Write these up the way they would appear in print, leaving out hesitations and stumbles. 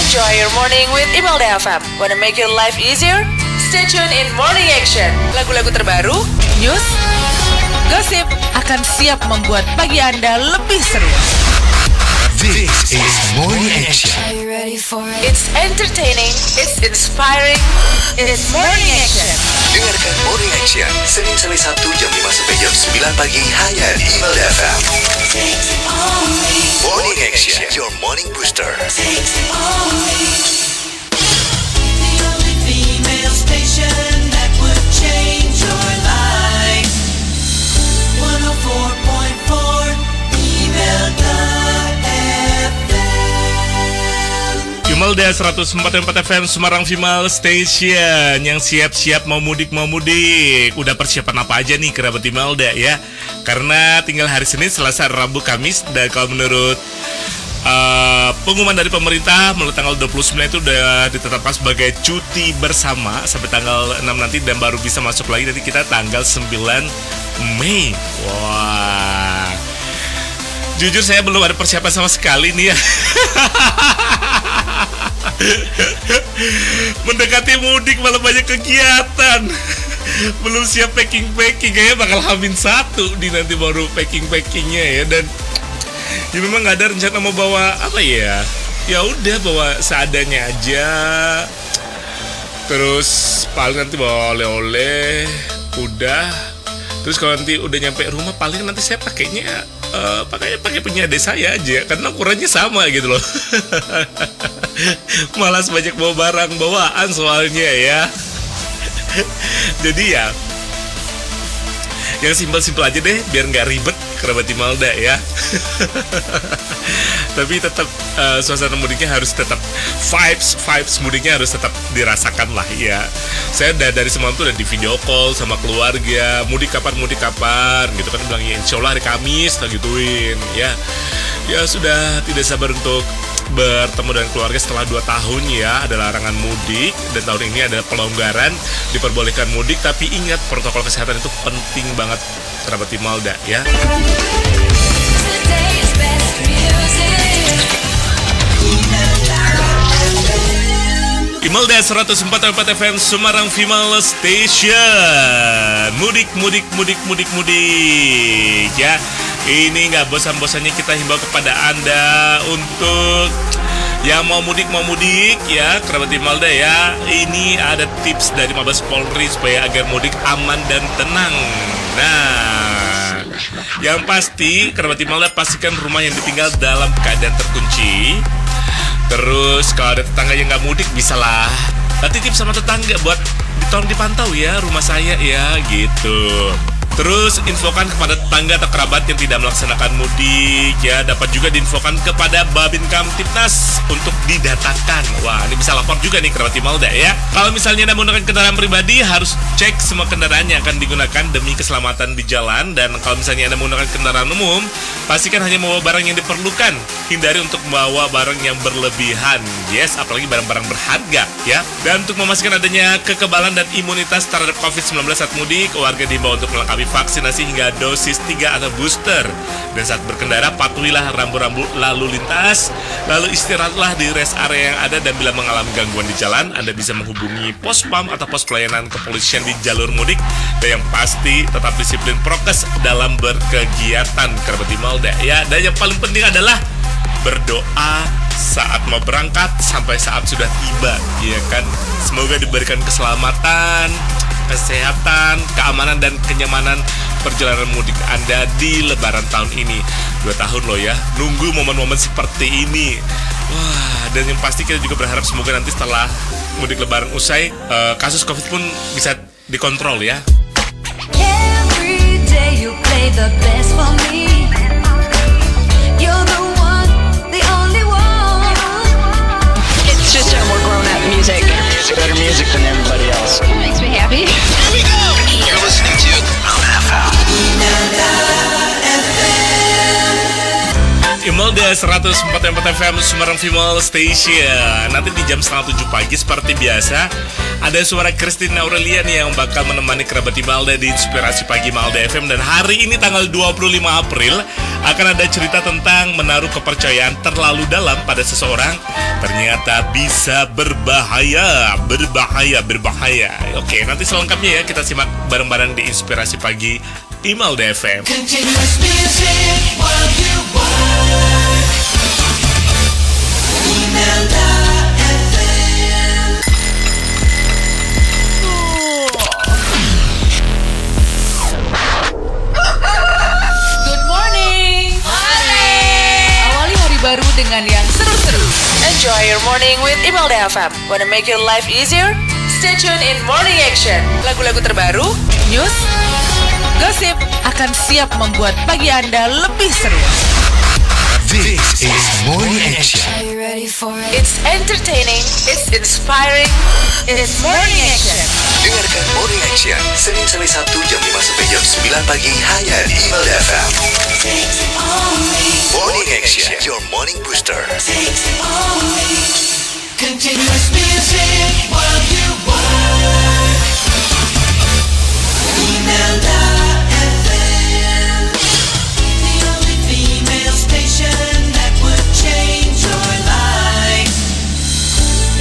Enjoy your morning with Imelda FM. Wanna make your life easier? Stay tuned in Morning Action. Lagu-lagu terbaru, news, gosip akan siap membuat pagi Anda lebih seru. This is Morning Action. Are you ready for it? It's entertaining, it's inspiring, it's Morning Action. Dengarkan Morning Action Senin sampai Sabtu jam 5 sampai jam 9 pagi hanya di Imelda FM. Morning Action, your morning booster. The only female station that would change your life. 104.4 Imelda FM. Imelda 104.4 FM Semarang Female Station. Yang siap-siap mau mudik. Udah persiapan apa aja nih kerabat Imelda ya? Karena tinggal hari Senin, Selasa, Rabu, Kamis. Dan kalau menurut pengumuman dari pemerintah, mulai tanggal 29 itu udah ditetapkan sebagai cuti bersama sampai tanggal 6 nanti. Dan baru bisa masuk lagi nanti kita tanggal 9 Mei. Wah, jujur saya belum ada persiapan sama sekali nih ya. Mendekati mudik malah banyak kegiatan. Belum siap packing kayaknya bakal hamin satu di nanti baru packingnya ya. Dan ya memang nggak ada rencana mau bawa apa ya. Ya udah bawa seadanya aja. Terus paling nanti bawa oleh-oleh. Udah. Terus kalau nanti udah nyampe rumah paling nanti saya pakainya pakai punya adik saya aja karena ukurannya sama gitu loh. Malas banyak bawa barang bawaan soalnya ya. Jadi ya yang simpel-simpel aja deh biar nggak ribet kerabat Imelda ya. Tapi tetap suasana mudiknya harus tetap vibes mudiknya harus tetap dirasakan lah ya. Saya dari semalam tuh udah di video call sama keluarga, mudik kapan gitu kan, bilang ya insya Allah hari Kamis lah gituin ya. Ya sudah tidak sabar untuk bertemu dengan keluarga setelah 2 tahun ya. Ada larangan mudik dan tahun ini ada pelonggaran, diperbolehkan mudik, tapi ingat protokol kesehatan itu penting banget kerabat Imelda ya. Today's best music. Imelda 104.4 FM Semarang Female Station. Mudik ya. Ini nggak bosan-bosannya kita himbau kepada Anda untuk yang mau mudik ya kerabat Imelda ya. Ini ada tips dari Mabes Polri supaya agar mudik aman dan tenang. Nah, yang pasti kerabat Imelda pastikan rumah yang ditinggal dalam keadaan terkunci. Terus kalau ada tetangga yang nggak mudik bisalah titip sama tetangga buat tolong dipantau ya rumah saya ya gitu. Terus infokan kepada tetangga atau kerabat yang tidak melaksanakan mudik ya. Dapat juga diinfokan kepada Babin Kamtipnas untuk didatakan. Wah, ini bisa lapor juga nih kerabat Imelda ya. Kalau misalnya Anda menggunakan kendaraan pribadi, harus cek semua kendaraan yang akan digunakan demi keselamatan di jalan. Dan kalau misalnya Anda menggunakan kendaraan umum, pastikan hanya membawa barang yang diperlukan. Hindari untuk membawa barang yang berlebihan. Yes, apalagi barang-barang berharga ya. Dan untuk memastikan adanya kekebalan dan imunitas terhadap COVID-19 saat mudik, warga diimbau untuk melengkapi vaksinasi hingga dosis 3 atau booster. Dan saat berkendara, patuhilah rambu-rambu lalu lintas. Lalu istirahatlah di rest area yang ada. Dan bila mengalami gangguan di jalan, Anda bisa menghubungi pos PAM atau pos pelayanan kepolisian di jalur mudik. Dan yang pasti tetap disiplin prokes dalam berkegiatan kerabat Imelda ya. Dan yang paling penting adalah berdoa saat mau berangkat sampai saat sudah tiba ya kan. Semoga diberikan keselamatan, kesehatan, keamanan, dan kenyamanan perjalanan mudik Anda di Lebaran tahun ini. 2 tahun loh ya, nunggu momen-momen seperti ini. Wah, dan yang pasti kita juga berharap semoga nanti setelah mudik Lebaran usai, kasus COVID pun bisa dikontrol ya. Every day you play the best for me. You're the one, the only one. It's just more grown-up music. Better music than everybody else. It makes me happy. Here we go. You're listening to Imelda FM. Imelda 104.4 FM Semarang Female Station. Nanti di jam 6:30 pagi seperti biasa ada suara Christine Aurelia nih yang bakal menemani kerabat Imelda di Inspirasi Pagi Imelda FM. Dan hari ini tanggal 25 April akan ada cerita tentang menaruh kepercayaan terlalu dalam pada seseorang ternyata bisa berbahaya. Oke, nanti selengkapnya ya kita simak bareng-bareng di Inspirasi Pagi Imelda FM. Continuous music while you work. Imelda FM. Good morning. Awali hari baru dengan yang seru-seru. Enjoy your morning with Imelda FM. Wanna make your life easier? Stay tuned in Morning Action. Lagu-lagu terbaru, news, gosip akan siap membuat pagi Anda lebih seru. This is Morning Action. Are you ready for it? It's entertaining, it's inspiring, it's Morning Action. Dengarkan Morning Action Senin sampai Sabtu jam 5 sampai jam 9 pagi hanya di Imelda FM. Takes it on me. Morning Action, your morning booster. Takes it on me. Continuous music while you work. Imelda FM. The only female station that would change your life.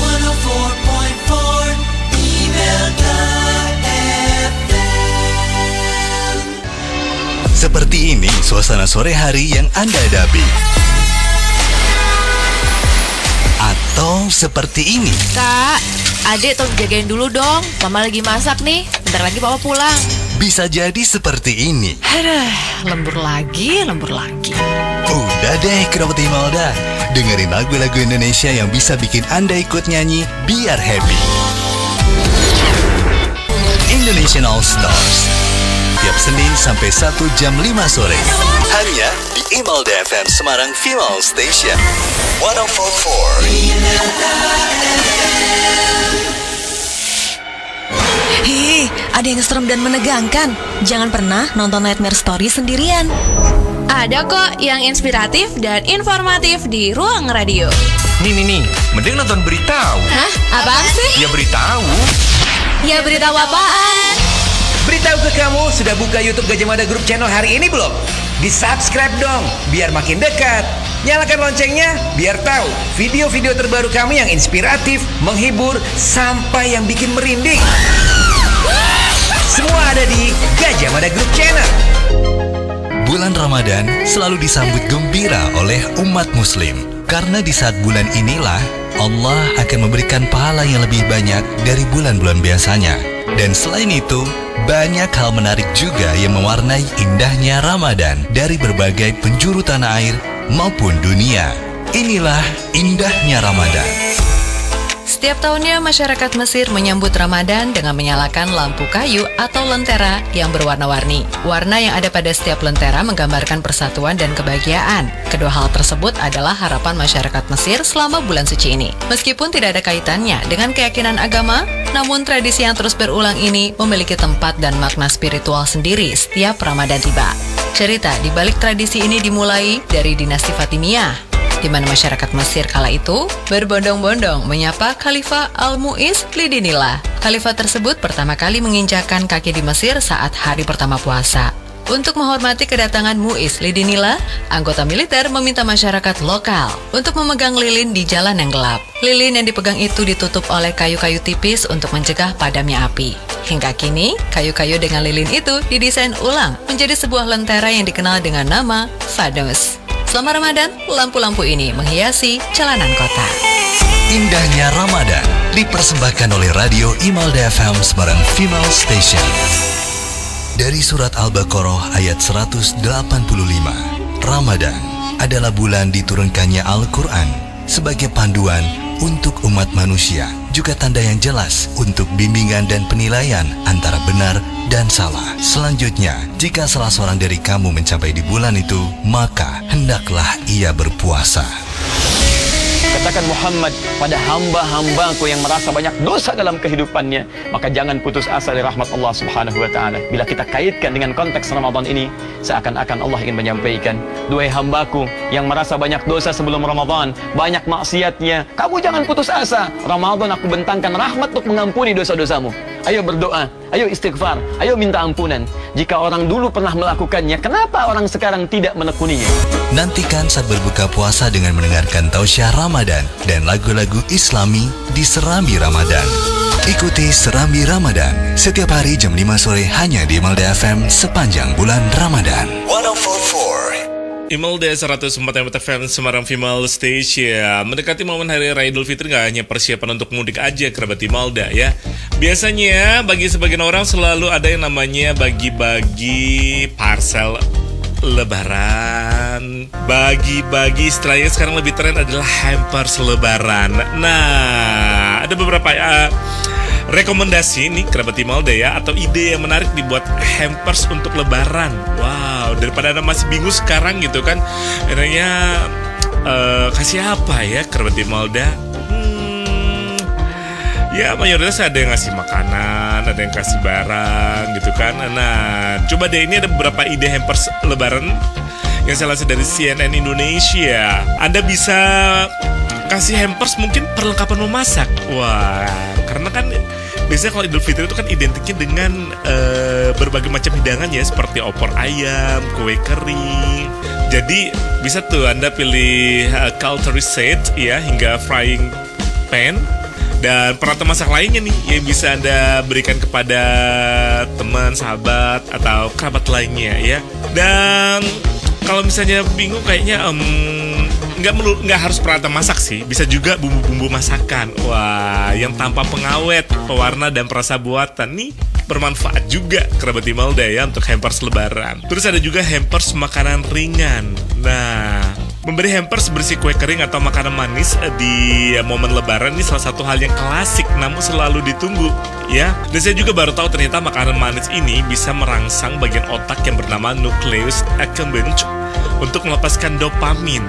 104.4 Imelda FM. Seperti ini suasana sore hari yang Anda hadapi. Atau seperti ini. Kak, adik tolong jagain dulu dong. Mama lagi masak nih. Bentar lagi papa pulang. Bisa jadi seperti ini. Aduh, lembur lagi. Udah deh kerabat Imelda, dengerin lagu-lagu Indonesia yang bisa bikin Anda ikut nyanyi biar happy. Indonesian All Stars tiap Senin sampai 1 jam 5 sore hanya di Imelda FM Semarang Female Station 104.4. Hei, ada yang serem dan menegangkan. Jangan pernah nonton Nightmare Story sendirian. Ada kok yang inspiratif dan informatif di Ruang Radio. Nih, mending nonton beritahu. Hah? Apaan sih? Ya beritahu. Ya beritahu apaan? Beritahu ke kamu, sudah buka YouTube Gajah Mada Group Channel hari ini belum? Di-subscribe dong, biar makin dekat. Nyalakan loncengnya, biar tahu video-video terbaru kami yang inspiratif, menghibur, sampai yang bikin merinding. Semua ada di Gajah Mada Group Channel. Bulan Ramadan selalu disambut gembira oleh umat muslim. Karena di saat bulan inilah Allah akan memberikan pahala yang lebih banyak dari bulan-bulan biasanya. Dan selain itu, banyak hal menarik juga yang mewarnai indahnya Ramadan dari berbagai penjuru tanah air maupun dunia. Inilah indahnya Ramadan. Setiap tahunnya masyarakat Mesir menyambut Ramadan dengan menyalakan lampu kayu atau lentera yang berwarna-warni. Warna yang ada pada setiap lentera menggambarkan persatuan dan kebahagiaan. Kedua hal tersebut adalah harapan masyarakat Mesir selama bulan suci ini. Meskipun tidak ada kaitannya dengan keyakinan agama, namun tradisi yang terus berulang ini memiliki tempat dan makna spiritual sendiri setiap Ramadan tiba. Cerita di balik tradisi ini dimulai dari dinasti Fatimiyah, di mana masyarakat Mesir kala itu berbondong-bondong menyapa Khalifah Al-Mu'iz Lidinillah. Khalifah tersebut pertama kali menginjakkan kaki di Mesir saat hari pertama puasa. Untuk menghormati kedatangan Mu'iz Lidinillah, anggota militer meminta masyarakat lokal untuk memegang lilin di jalan yang gelap. Lilin yang dipegang itu ditutup oleh kayu-kayu tipis untuk mencegah padamnya api. Hingga kini, kayu-kayu dengan lilin itu didesain ulang menjadi sebuah lentera yang dikenal dengan nama Fanus. Selama Ramadan, lampu-lampu ini menghiasi jalanan kota. Indahnya Ramadan dipersembahkan oleh Radio Imelda FM Semarang Female Station. Dari surat Al-Baqarah ayat 185, Ramadan adalah bulan diturunkannya Al-Quran sebagai panduan untuk umat manusia, juga tanda yang jelas untuk bimbingan dan penilaian antara benar dan salah. Selanjutnya, jika salah seorang dari kamu mencapai di bulan itu, maka hendaklah ia berpuasa. Katakan Muhammad pada hamba-hambaku yang merasa banyak dosa dalam kehidupannya, maka jangan putus asa dari rahmat Allah Subhanahu wa taala. Bila kita kaitkan dengan konteks Ramadan ini, seakan-akan Allah ingin menyampaikan, duhai hambaku yang merasa banyak dosa sebelum Ramadan, banyak maksiatnya, kamu jangan putus asa. Ramadan aku bentangkan rahmat untuk mengampuni dosa-dosamu. Ayo berdoa, ayo istighfar, ayo minta ampunan. Jika orang dulu pernah melakukannya, kenapa orang sekarang tidak menekuninya? Nantikan saat berbuka puasa dengan mendengarkan tausiah Ramadan dan lagu-lagu Islami di Serambi Ramadan. Ikuti Serambi Ramadan setiap hari jam 5 sore hanya di Imelda FM sepanjang bulan Ramadan. 104.4 Imelda 104 FM Semarang Female Station. Mendekati momen Hari Raya Idul Fitri gak hanya persiapan untuk mudik aja kerabat Imelda ya. Biasanya bagi sebagian orang selalu ada yang namanya bagi-bagi parcel Lebaran. Bagi-bagi istilahnya sekarang lebih tren adalah hampers Lebaran. Nah, ada beberapa rekomendasi nih kerabat Imelda ya, atau ide yang menarik dibuat hampers untuk Lebaran. Wow, daripada Anda masih bingung sekarang gitu kan, enaknya kasih apa ya kerabat Imelda? Ya mayoritas ada yang ngasih makanan, ada yang kasih barang gitu kan. Nah, coba deh, ini ada beberapa ide hampers Lebaran yang saya lansir dari CNN Indonesia. Anda bisa kasih hampers mungkin perlengkapan memasak. Wah, karena kan biasanya kalau Idul Fitri itu kan identiknya dengan berbagai macam hidangan ya, seperti opor ayam, kue kering. Jadi bisa tuh Anda pilih cutlery set ya, hingga frying pan dan peralatan masak lainnya nih yang bisa Anda berikan kepada teman, sahabat, atau kerabat lainnya ya. Dan kalau misalnya bingung kayaknya nggak harus peralatan masak sih, bisa juga bumbu-bumbu masakan. Wah, yang tanpa pengawet, pewarna, dan perasa buatan nih bermanfaat juga kerabat Imelda ya untuk hampers Lebaran. Terus ada juga hampers makanan ringan. Nah, memberi hampers berisi kue kering atau makanan manis di momen Lebaran ini salah satu hal yang klasik namun selalu ditunggu ya. Dan saya juga baru tahu ternyata makanan manis ini bisa merangsang bagian otak yang bernama nucleus accumbens untuk melepaskan dopamin.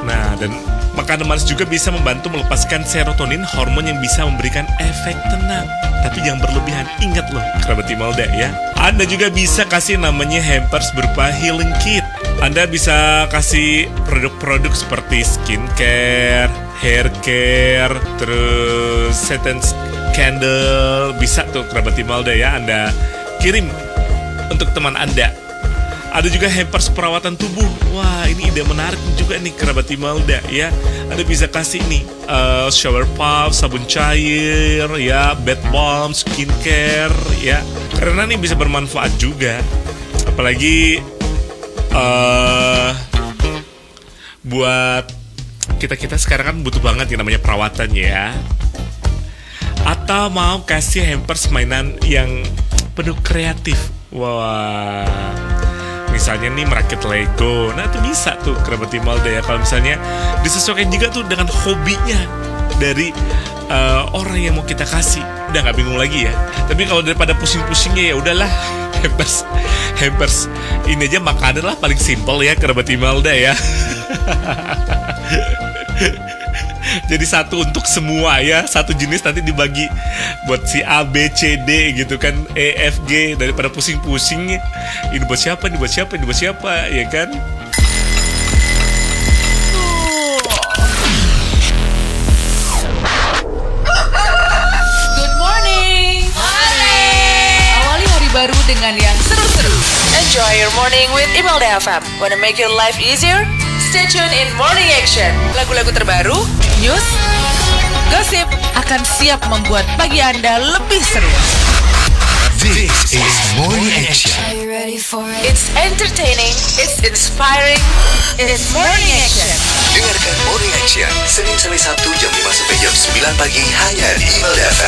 Nah, dan makanan manis juga bisa membantu melepaskan serotonin, hormon yang bisa memberikan efek tenang. Tapi jangan berlebihan, ingat loh kerabat Imelda ya. Anda juga bisa kasih namanya hampers berupa healing kit. Anda bisa kasih produk-produk seperti skincare, hair care, terus satin candle. Bisa tuh kerabat Imelda ya, Anda kirim untuk teman Anda. Ada juga hampers perawatan tubuh. Wah, ini ide menarik juga nih kerabat Imelda ya. Anda bisa kasih nih shower puff, sabun cair ya, bath balm, skincare ya. Karena nih bisa bermanfaat juga. Apalagi buat kita sekarang kan butuh banget yang namanya perawatan ya. Atau mau kasih hampers mainan yang penuh kreatif. Wah, misalnya nih merakit Lego. Nah itu bisa tuh kerabat Imelda ya, kalau misalnya disesuaikan juga tuh dengan hobinya dari orang yang mau kita kasih. Udah nggak bingung lagi ya. Tapi kalau daripada pusing-pusingnya ya udahlah, hampers ini aja makanan lah, paling simple ya kerabat Imelda ya. Jadi satu untuk semua ya, satu jenis nanti dibagi buat si A, B, C, D gitu kan, E, F, G, daripada pusing-pusing. Ini buat siapa, ini buat siapa, ini buat siapa, ya kan? Good morning. Awali hari baru dengan yang seru-seru. Enjoy your morning with Imelda FM. Wanna make your life easier? Stay tuned in Morning Action. Lagu-lagu terbaru, news, gosip akan siap membuat pagi Anda lebih seru. This is Morning Action. Are you ready for it? It's entertaining, it's inspiring, it's Morning Action. Dengarkan Morning Action Senin sampai Sabtu jam 5 sampai jam 9 pagi hanya di Imelda FM.